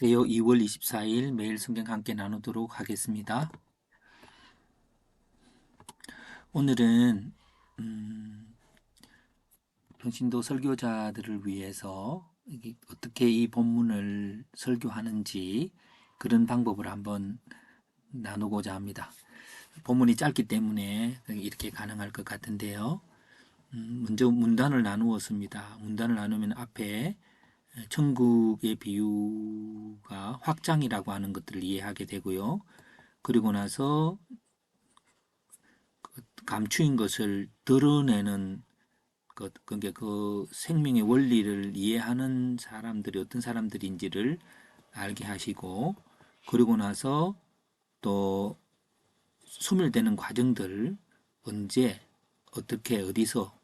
안녕하세요. 2월 24일 매일 성경 함께 나누도록 하겠습니다. 오늘은 평신도 설교자들을 위해서 어떻게 이 본문을 설교하는지 그런 방법을 한번 나누고자 합니다. 본문이 짧기 때문에 이렇게 가능할 것 같은데요. 먼저 문단을 나누었습니다. 문단을 나누면 앞에 천국의 비유가 확장이라고 하는 것들을 이해하게 되고요. 그리고 나서 감추인 것을 드러내는 것, 그게 그 생명의 원리를 이해하는 사람들이 어떤 사람들인지를 알게 하시고, 그리고 나서 또 소멸되는 과정들, 언제, 어떻게, 어디서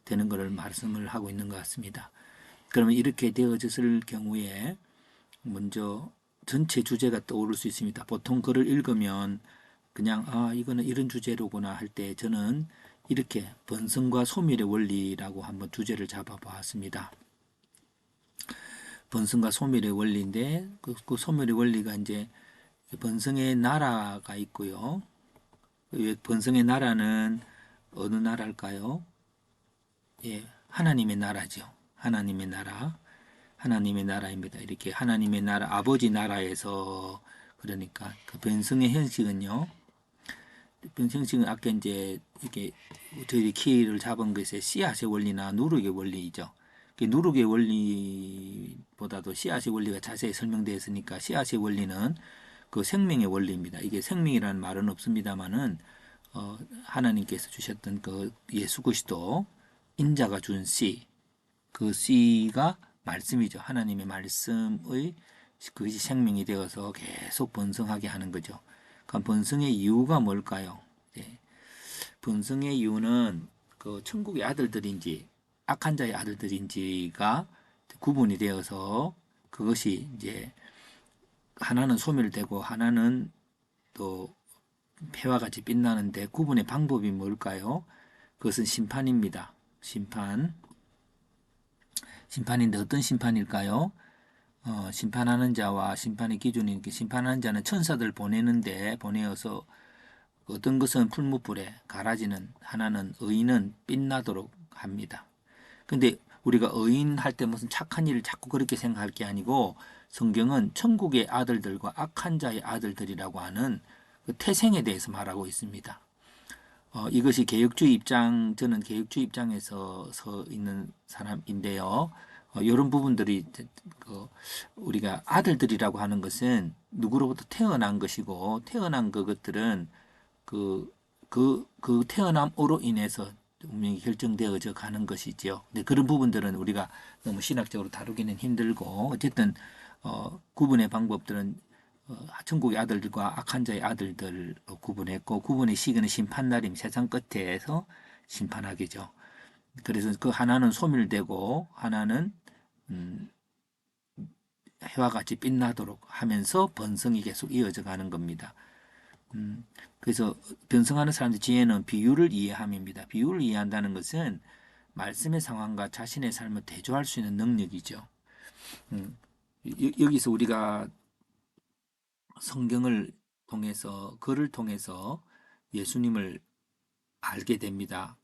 되는 것을 말씀을 하고 있는 것 같습니다. 그러면 이렇게 되어졌을 경우에 먼저 전체 주제가 떠오를 수 있습니다. 보통 글을 읽으면 그냥 이거는 이런 주제로구나 할 때 저는 이렇게 번성과 소멸의 원리라고 한번 주제를 잡아보았습니다. 번성과 소멸의 원리인데 그 소멸의 원리가 이제 번성의 나라가 있고요. 번성의 나라는 어느 나라일까요? 예, 하나님의 나라죠. 하나님의 나라. 하나님의 나라입니다. 이렇게 하나님의 나라, 아버지 나라에서 그러니까 그 번성의 형식은요. 형식은 아까 이제 이게 저희 키를 잡은 것의 씨앗의 원리나 누룩의 원리이죠. 누룩의 원리보다도 씨앗의 원리가 자세히 설명되어 있으니까 씨앗의 원리는 그 생명의 원리입니다. 이게 생명이라는 말은 없습니다만은 하나님께서 주셨던 그 예수 그리스도 인자가 준 씨, 그 씨가 말씀이죠. 하나님의 말씀의 그것이 생명이 되어서 계속 번성하게 하는 거죠. 그럼 번성의 이유가 뭘까요? 네. 번성의 이유는 그 천국의 아들들인지 악한 자의 아들들인지가 구분이 되어서 그것이 이제 하나는 소멸되고 하나는 또 폐와 같이 빛나는데 구분의 방법이 뭘까요? 그것은 심판입니다. 심판인데 어떤 심판일까요? 심판하는 자와 심판의 기준이 이렇게 심판하는 자는 천사들 보내는데 보내어서 어떤 것은 풀무불에 갈아지는 하나는 의인은 빛나도록 합니다. 근데 우리가 의인 할 때 무슨 착한 일을 자꾸 그렇게 생각할 게 아니고 성경은 천국의 아들들과 악한 자의 아들들이라고 하는 그 태생에 대해서 말하고 있습니다. 이것이 개혁주의 입장, 저는 개혁주의 입장에서 서 있는 사람인데요. 이런 부분들이 그 우리가 아들들이라고 하는 것은 누구로부터 태어난 것이고 태어난 그것들은 그 태어남으로 인해서 운명이 결정되어져 가는 것이지요. 근데 그런 부분들은 우리가 너무 신학적으로 다루기는 힘들고 어쨌든 구분의 방법들은 천국의 아들들과 악한 자의 아들들로 구분했고 구분의 시기는 심판날임 세상 끝에서 심판하기죠. 그래서 그 하나는 소멸되고 하나는 해와 같이 빛나도록 하면서 번성이 계속 이어져 가는 겁니다. 그래서 변성하는 사람들 지혜는 비유를 이해함입니다. 비유를 이해한다는 것은 말씀의 상황과 자신의 삶을 대조할 수 있는 능력이죠. 여기서 우리가 성경을 통해서 글을 통해서 예수님을 알게 됩니다.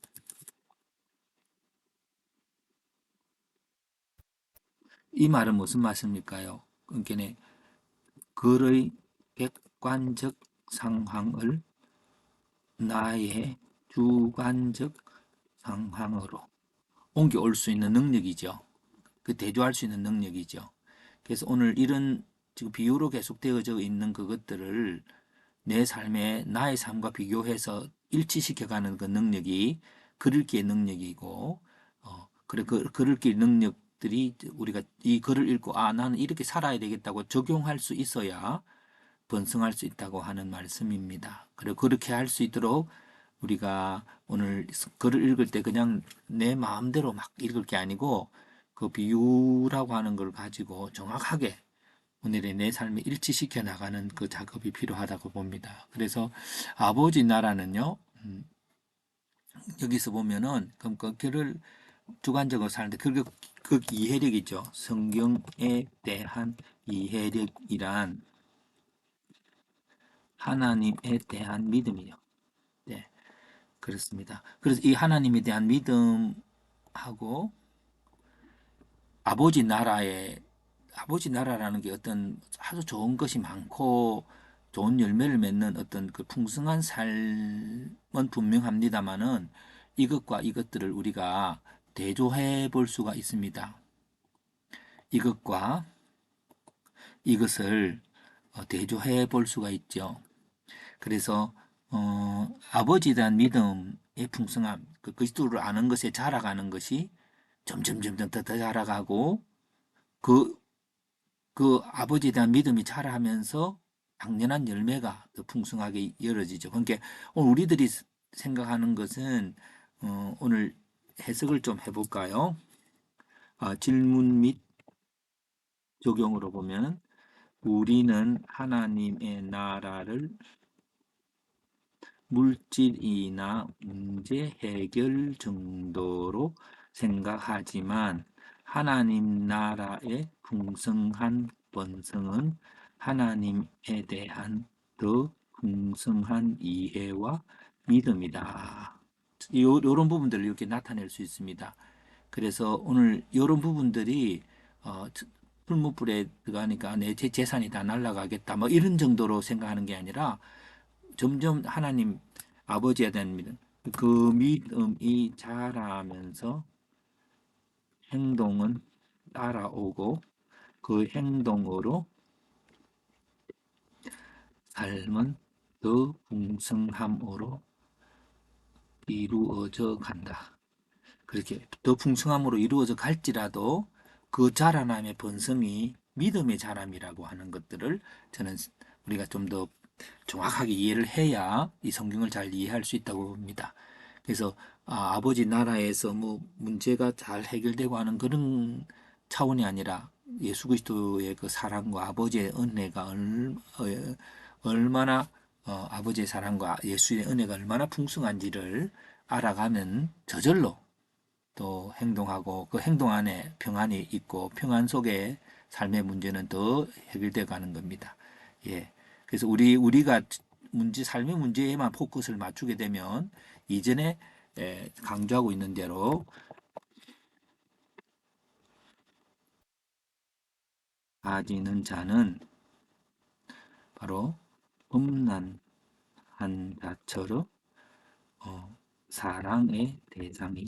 이 말은 무슨 말씀일까요? 그러니까 글의 객관적 상황을 나의 주관적 상황으로 옮겨올 수 있는 능력이죠. 그 대조할 수 있는 능력이죠. 그래서 오늘 이런 지금 비유로 계속되어져 있는 그것들을 내 삶에 나의 삶과 비교해서 일치시켜가는 그 능력이 글읽기의 능력이고, 그래 그 글읽기 능력들이 우리가 이 글을 읽고 나는 이렇게 살아야 되겠다고 적용할 수 있어야 번성할 수 있다고 하는 말씀입니다. 그리고 그렇게 할 수 있도록 우리가 오늘 글을 읽을 때 그냥 내 마음대로 막 읽을 게 아니고 그 비유라고 하는 걸 가지고 정확하게 오늘의 내 삶에 일치시켜 나가는 그 작업이 필요하다고 봅니다. 그래서 아버지 나라는요, 여기서 보면은 그럼 그 글을 주관적으로 사는데 그 이해력이죠. 성경에 대한 이해력이란 하나님에 대한 믿음이요. 네, 그렇습니다. 그래서 이 하나님에 대한 믿음하고 아버지 나라의 아버지 나라라는 게 어떤 아주 좋은 것이 많고 좋은 열매를 맺는 어떤 그 풍성한 삶은 분명합니다만은 이것과 이것들을 우리가 대조해 볼 수가 있습니다. 이것과 이것을 대조해 볼 수가 있죠. 그래서 아버지에 대한 믿음의 풍성함, 그 그리스도를 아는 것에 자라가는 것이 점점 더 자라가고 그, 그 아버지에 대한 믿음이 자라면서 당연한 열매가 더 풍성하게 이어지죠. 그러니까 오늘 우리들이 생각하는 것은 오늘 해석을 좀 해볼까요? 질문 및 적용으로 보면 우리는 하나님의 나라를 물질이나 문제 해결 정도로 생각하지만 하나님 나라의 풍성한 번성은 하나님에 대한 더 풍성한 이해와 믿음이다. 요런 부분들을 이렇게 나타낼 수 있습니다. 그래서 오늘 이런 부분들이 어, 풀무불에 들어가니까 내 재산이 다 날아가겠다 뭐 이런 정도로 생각하는 게 아니라 점점 하나님 아버지에 대한 믿음, 그 믿음이 자라면서 행동은 따라오고 그 행동으로 삶은 더 풍성함으로 이루어져 간다. 그렇게 더 풍성함으로 이루어져 갈지라도 그 자라남의 번성이 믿음의 자람이라고 하는 것들을 저는 우리가 좀 더 정확하게 이해를 해야 이 성경을 잘 이해할 수 있다고 봅니다. 그래서 아버지 나라에서 뭐 문제가 잘 해결되고 하는 그런 차원이 아니라 예수 그리스도의 그 사랑과 아버지의 은혜가 얼마나 아버지의 사랑과 예수의 은혜가 얼마나 풍성한지를 알아가면 저절로 또 행동하고 그 행동 안에 평안이 있고 평안 속에 삶의 문제는 더 해결돼 가는 겁니다. 예. 그래서 우리가 삶의 문제에만 포커스를 맞추게 되면 이전에 강조하고 있는 대로 가지는 자는 바로 음란한 자처럼 사랑의 대상이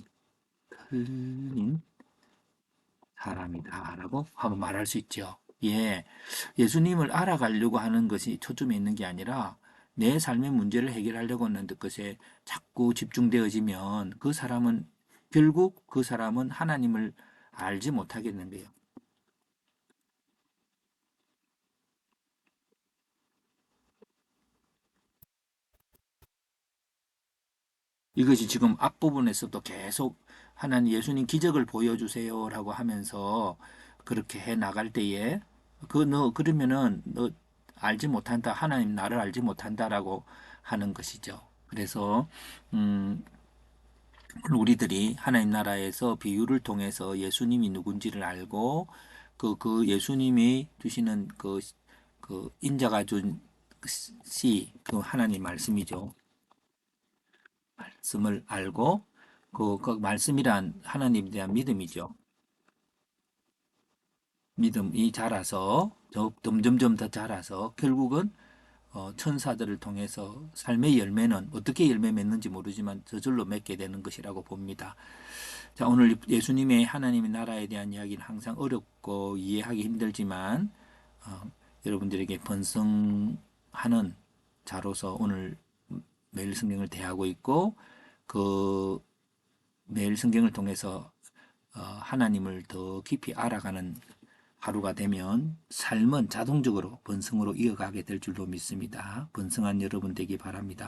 틀린 사람이다라고 한번 말할 수 있죠. 예, 예수님을 알아가려고 하는 것이 초점에 있는 게 아니라 내 삶의 문제를 해결하려고 하는 것에 자꾸 집중되어지면 그 사람은 결국 그 사람은 하나님을 알지 못하겠는 거예요. 이것이 지금 앞부분에서도 계속 하나님 예수님 기적을 보여주세요라고 하면서 그렇게 해 나갈 때에 너 그러면은 너 알지 못한다 하나님 나를 알지 못한다라고 하는 것이죠. 그래서 음, 우리들이 하나님 나라에서 비유를 통해서 예수님이 누군지를 알고 그 예수님이 주시는 그 인자가 준 씨, 그 하나님 말씀이죠. 말씀을 알고 그 말씀이란 하나님에 대한 믿음이죠. 믿음이 자라서 점점점 더 자라서 결국은 천사들을 통해서 삶의 열매는 어떻게 열매 맺는지 모르지만 저절로 맺게 되는 것이라고 봅니다. 자, 오늘 예수님의 하나님의 나라에 대한 이야기는 항상 어렵고 이해하기 힘들지만 여러분들에게 번성하는 자로서 오늘 매일 성경을 대하고 있고 그 매일 성경을 통해서 하나님을 더 깊이 알아가는 하루가 되면 삶은 자동적으로 번성으로 이어가게 될 줄로 믿습니다. 번성한 여러분 되기 바랍니다.